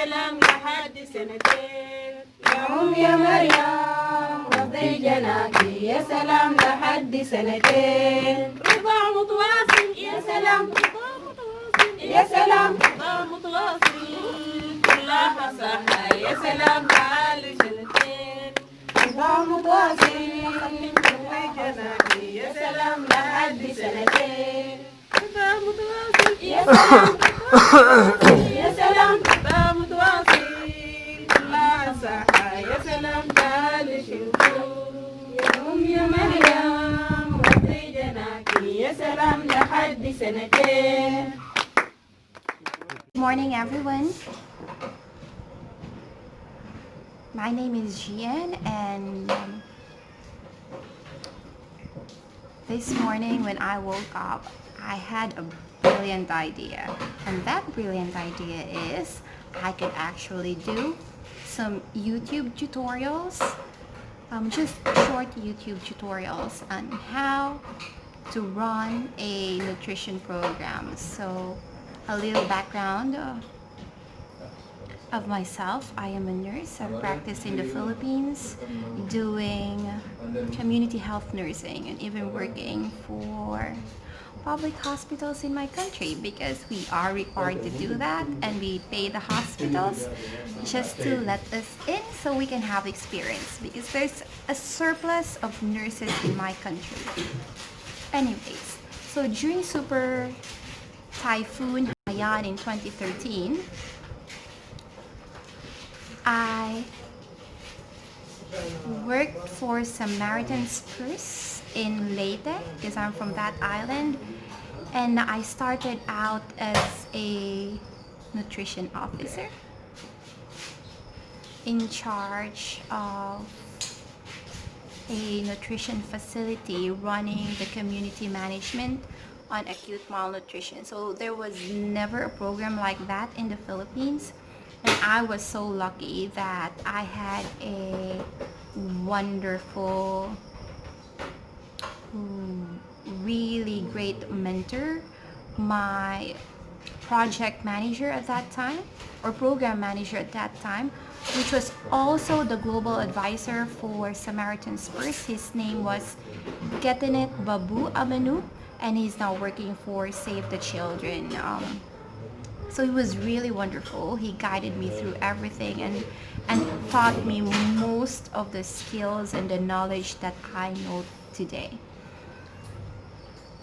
سلام لحد سنتين. يا يا مريم رضي جناكي يا سلام لحد سنتين. رضا متواصل يا سلام رضا متواصل يا سلام رضا متواصل كلها صحة يا سلام لحد سنتين. رضا متواصل رضي جناكي يا سلام لحد سنتين. رضا متواصل يا سلام يا سلام رضا متواصل كلها صحة يا سلام لحد سنتين. يا مريم رضي جناكي يا سلام لحد سنتين. Good morning, everyone. My name is Gian, and this morning when I woke up, I had a brilliant idea. And that brilliant idea is I could actually do some YouTube tutorials, just short YouTube tutorials on how to run a nutrition program. So a little background of myself. I am a nurse. I've practiced in the Philippines doing community health nursing and even working for public hospitals in my country because we are required to do that, and we pay the hospitals just to let us in so we can have experience because there's a surplus of nurses in my country. Anyways, so during Super Typhoon Haiyan in 2013, I worked for Samaritan Spurs in Leyte because I'm from that island, and I started out as a nutrition officer in charge of a nutrition facility running the community management on acute malnutrition. So there was never a program like that in the Philippines, and I was so lucky that I had a wonderful, really great mentor, my project manager at that time, or program manager at that time, which was also the global advisor for Samaritan Spurs. His name was Ketinet Babu Amanu, and he's now working for Save the Children. So it was really wonderful. He guided me through everything and taught me most of the skills and the knowledge that I know today.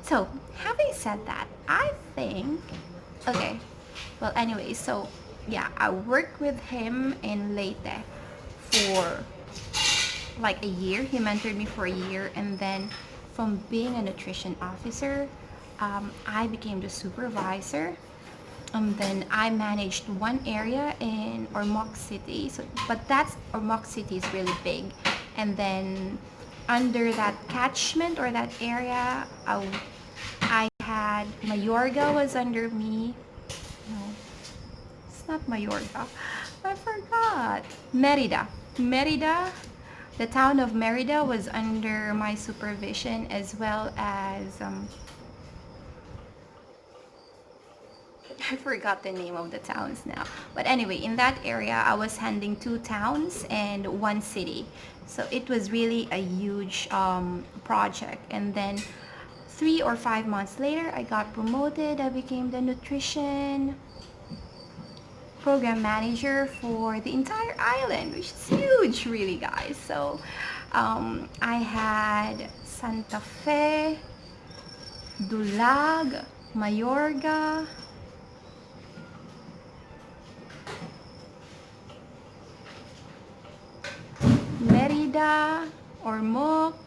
So having said that, I think, okay, well anyway, so yeah, I worked with him in Leyte for like a year. He mentored me for a year, and then from being a nutrition officer, I became the supervisor. Then I managed one area in Ormoc City. So, but that's Ormoc City is really big, and then under that catchment or that area, I had Mayorga was under me. No, it's not Mayorga. I forgot. Merida. The town of Merida was under my supervision, as well as I forgot the name of the towns now. But anyway, in that area, I was handling 2 towns and 1 city. So it was really a huge project. And then 3 or 5 months later, I got promoted. I became the nutrition program manager for the entire island, which is huge, really, guys. So I had Santa Fe, Dulag, Mayorga, Merida, Ormoc.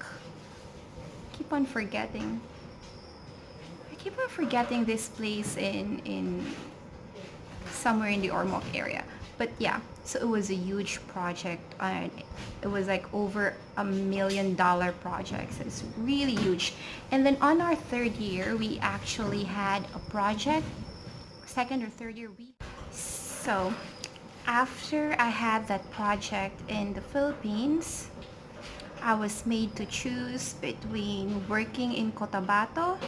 Keep on forgetting. I keep on forgetting this place in somewhere in the Ormoc area. But yeah, so it was a huge project, and it was like over $1 million project. So it's really huge. And then on our 3rd year, we actually had a project. 2nd or 3rd year, so after I had that project in the Philippines, I was made to choose between working in Cotabato,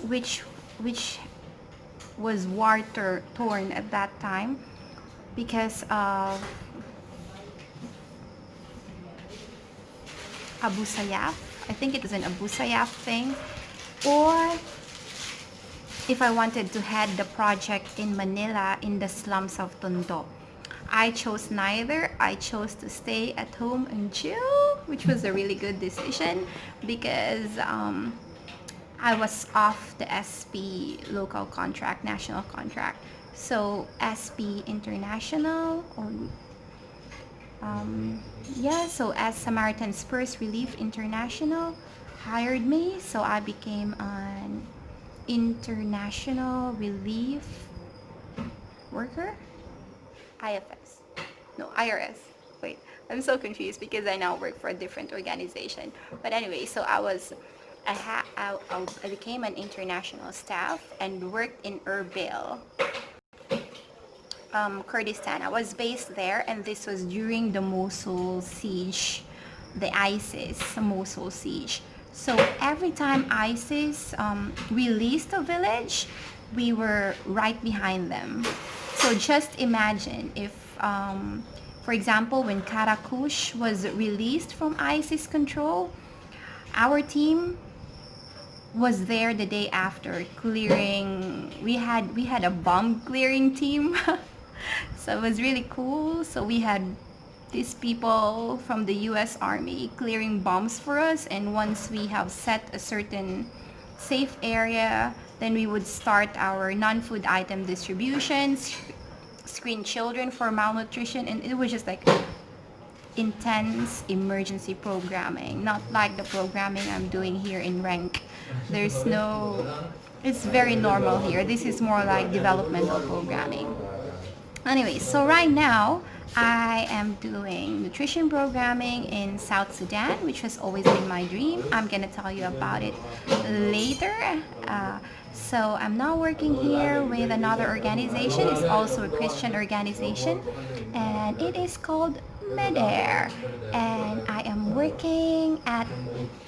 which was war torn at that time, because of Abu Sayyaf. I think it was an Abu Sayyaf thing. Or if I wanted to head the project in Manila in the slums of Tondo. I chose neither. I chose to stay at home and chill, which was a really good decision because I was off the SP local contract, national contract. So SP International or so as Samaritan's First Relief International hired me, so I became an international relief worker. IFS. No, IRS. Wait, I'm so confused because I now work for a different organization. But anyway, so I became an international staff and worked in Erbil, Kurdistan. I was based there, and this was during the Mosul siege, the ISIS Mosul siege. So every time ISIS released a village, we were right behind them. So just imagine if, for example, when Karakush was released from ISIS control, our team was there the day after clearing. We had a bomb clearing team. So it was really cool. So we had these people from the US Army clearing bombs for us, and once we have set a certain safe area, then we would start our non-food item distributions, screen children for malnutrition, and it was just like intense emergency programming, not like the programming I'm doing here in Rank. There's no, it's very normal here. This is more like developmental programming. Anyway, so right now I am doing nutrition programming in South Sudan, which has always been my dream. I'm gonna tell you about it later. So I'm now working here with another organization. It's also a Christian organization, and it is called Medair. And I am working at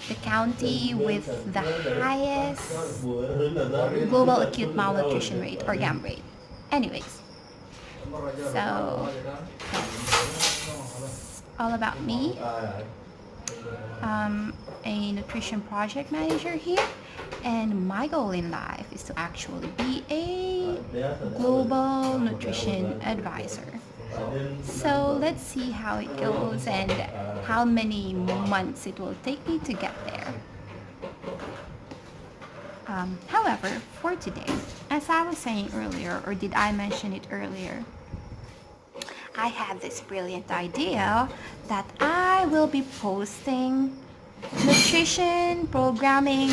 the county with the highest global acute malnutrition rate, or GAM rate. Anyways, so that's all about me. I'm a nutrition project manager here, and my goal in life is to actually be a global nutrition advisor. So let's see how it goes and how many months it will take me to get there. However, for today, as I was saying earlier, or did I mention it earlier, I had this brilliant idea that I will be posting nutrition programming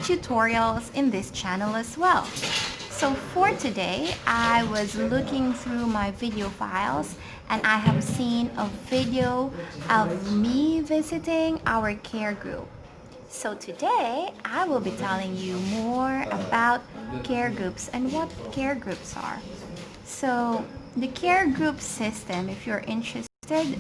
tutorials in this channel as well. So for today, I was looking through my video files and I have seen a video of me visiting our care group. So today, I will be telling you more about care groups and what care groups are. So the care group system, if you're interested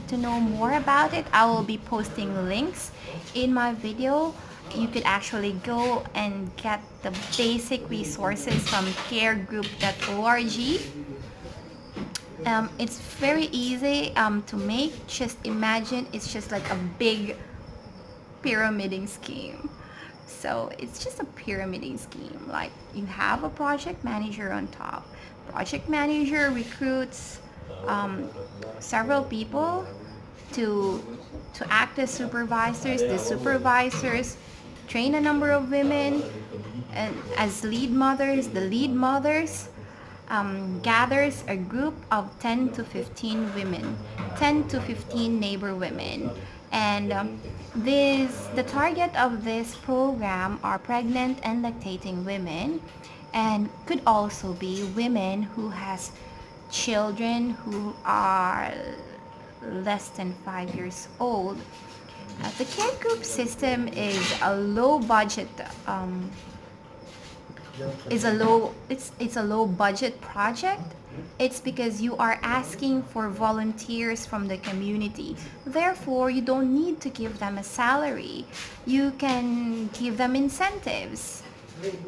to know more about it, I will be posting links in my video. You could actually go and get the basic resources from caregroup.org. It's very easy to make. Just imagine it's just like a big pyramiding scheme. So it's just a pyramiding scheme. Like you have a project manager on top. Project manager recruits several people to act as supervisors. The supervisors train a number of women and as lead mothers. The lead mothers gathers a group of 10 to 15 women, 10 to 15 neighbor women. And the target of this program are pregnant and lactating women, and could also be women who has children who are less than 5 years old. The care group system is a low budget it's a low budget project. It's because you are asking for volunteers from the community. Therefore, you don't need to give them a salary. You can give them incentives.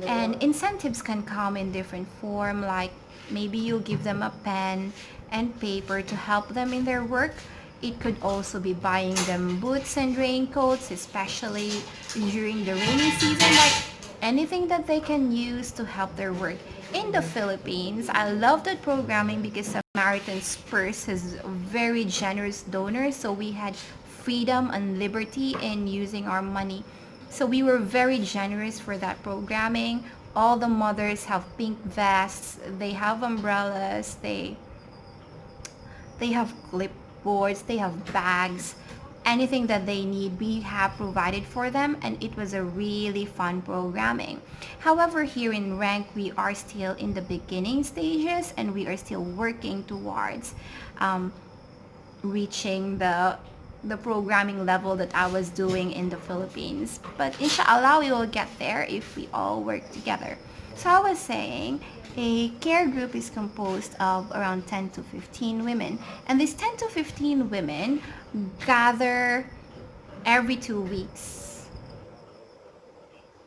And incentives can come in different form, like maybe you give them a pen, and paper to help them in their work. It could also be buying them boots and raincoats, especially during the rainy season, like anything that they can use to help their work. In the Philippines, I love that programming because Samaritan's Purse is very generous donors, so we had freedom and liberty in using our money. So we were very generous for that programming. All the mothers have pink vests, they have umbrellas, they have clipboards, they have bags, anything that they need, we have provided for them, and it was a really fun programming. However, here in Rank, we are still in the beginning stages and we are still working towards reaching the programming level that I was doing in the Philippines. But inshallah, we will get there if we all work together. So I was saying, a care group is composed of around 10 to 15 women. And these 10 to 15 women gather every 2 weeks.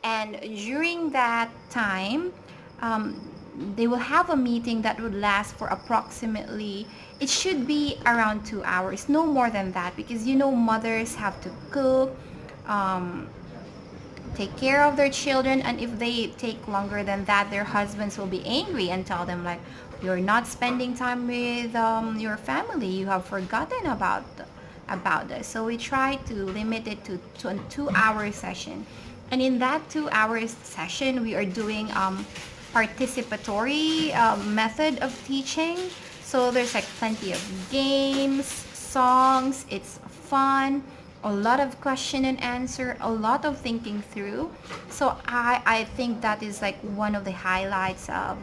And during that time, they will have a meeting that would last for approximately, it should be around 2 hours, no more than that, because mothers have to cook, take care of their children, and if they take longer than that, their husbands will be angry and tell them like, you're not spending time with your family, you have forgotten about this. So we try to limit it to a 2 hour session, and in that 2 hour session we are doing participatory method of teaching. So there's like plenty of games, songs, it's fun, a lot of question and answer, a lot of thinking through. So I think that is like one of the highlights of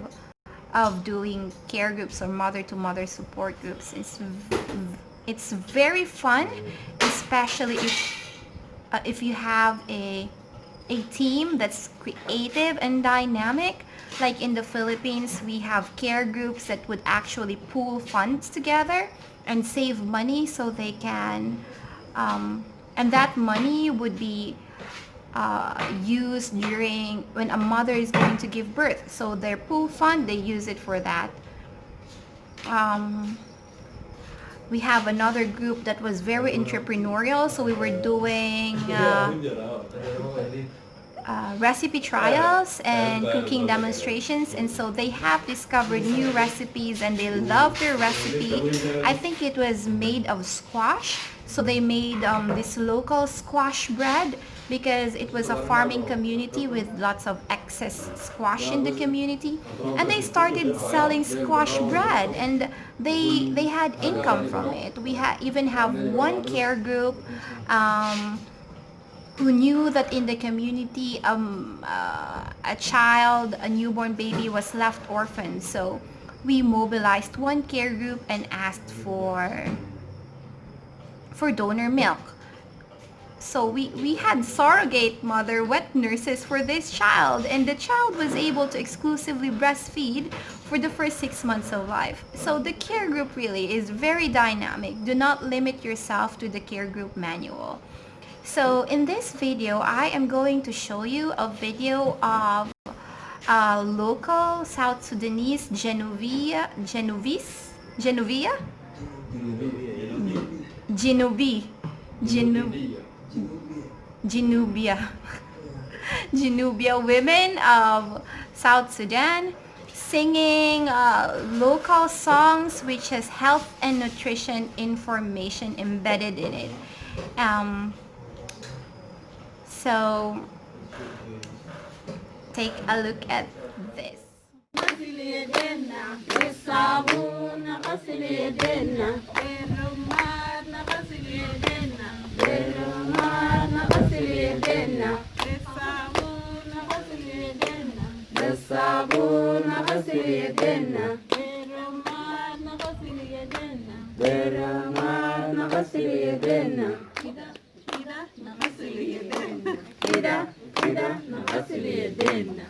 doing care groups or mother to mother support groups. It's very fun, especially if you have a team that's creative and dynamic. Like in the Philippines, we have care groups that would actually pool funds together and save money so they can, and that money would be used during when a mother is going to give birth. So their pool fund, they use it for that. We have another group that was very entrepreneurial, so we were doing recipe trials and cooking demonstrations, and so they have discovered new recipes and they love their recipe. I think it was made of squash, so they made this local squash bread because it was a farming community with lots of excess squash in the community, and they started selling squash bread and they had income from it. We even have one care group who knew that in the community a newborn baby was left orphaned. So we mobilized one care group and asked for donor milk. So we had surrogate mother wet nurses for this child, and the child was able to exclusively breastfeed for the first 6 months of life. So the care group really is very dynamic. Do not limit yourself to the care group manual. So in this video, I am going to show you a video of a local South Sudanese Genovia, Genubia women of South Sudan singing local songs which has health and nutrition information embedded in it. So take a look at this. كده نغسل يدينا